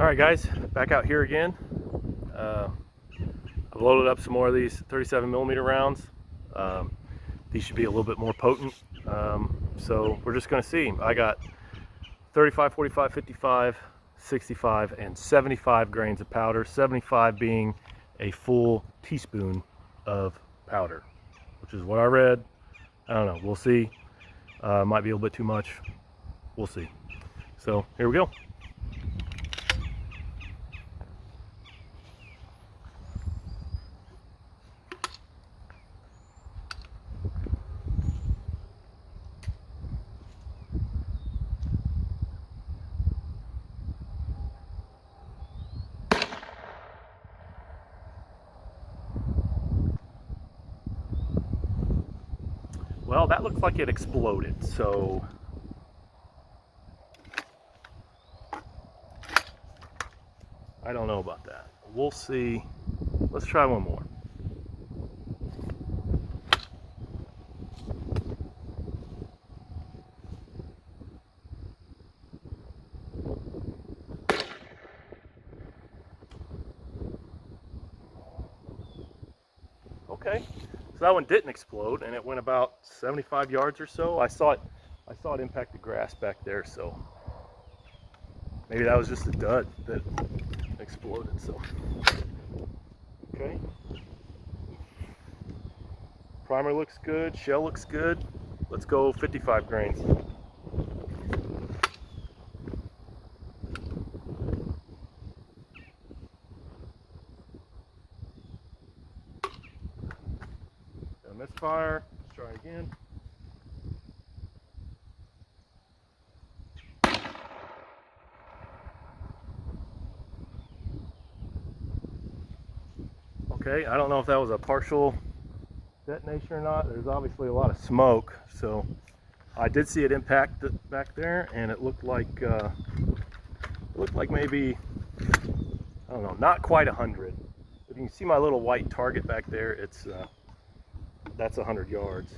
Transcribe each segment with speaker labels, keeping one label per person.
Speaker 1: All right, guys, back out here again. I've loaded up some more of these 37mm rounds. These should be a little bit more potent. So we're just gonna see. I got 35, 45, 55, 65, and 75 grains of powder, 75 being a full teaspoon of powder, which is what I read. I don't know, we'll see. Might be a little bit too much. We'll see. So here we go. Well, that looks like it exploded, so I don't know about that. We'll see. Let's try one more. Okay, so that one didn't explode, and it went about 75 yards or so. I saw it impact the grass back there, so maybe that was just a dud that exploded. So, okay. Primer looks good. Shell looks good. Let's go 55 grains. Misfire. Let's try again. Okay, I don't know if that was a partial detonation or not. There's obviously a lot of smoke, so I did see it impact back there, and it looked like maybe, I don't know, not quite 100. If you can see my little white target back there, it's that's 100 yards.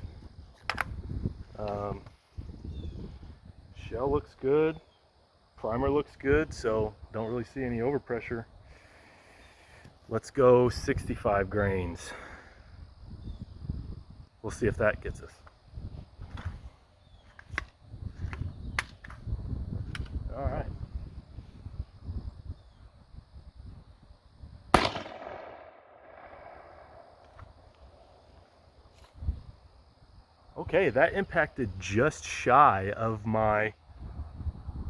Speaker 1: Shell looks good. Primer looks good, so don't really see any overpressure. Let's go 65 grains. We'll see if that gets us. All right. Okay, that impacted just shy of my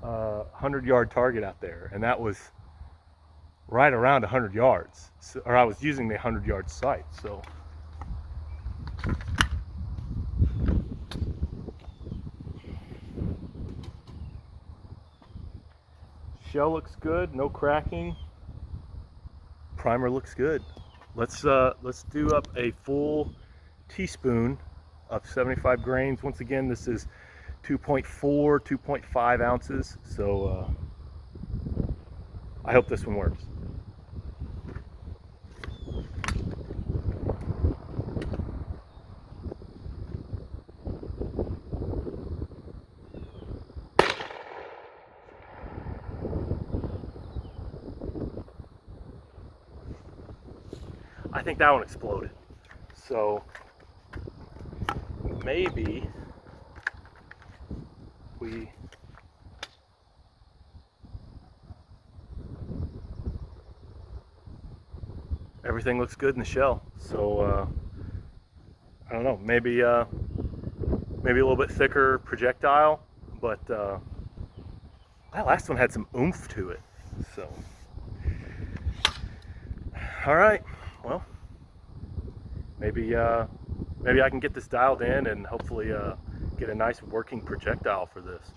Speaker 1: 100-yard target out there, and that was right around 100 yards. So, or I was using the 100-yard sight, so. Shell looks good, no cracking. Primer looks good. Let's do up a full teaspoon of 75 grains. Once again, this is 2.4, 2.5 ounces. So I hope this one works. I think that one exploded. So maybe everything looks good in the shell. So I don't know, maybe a little bit thicker projectile, but that last one had some oomph to it. So all right, well, maybe I can get this dialed in and hopefully get a nice working projectile for this.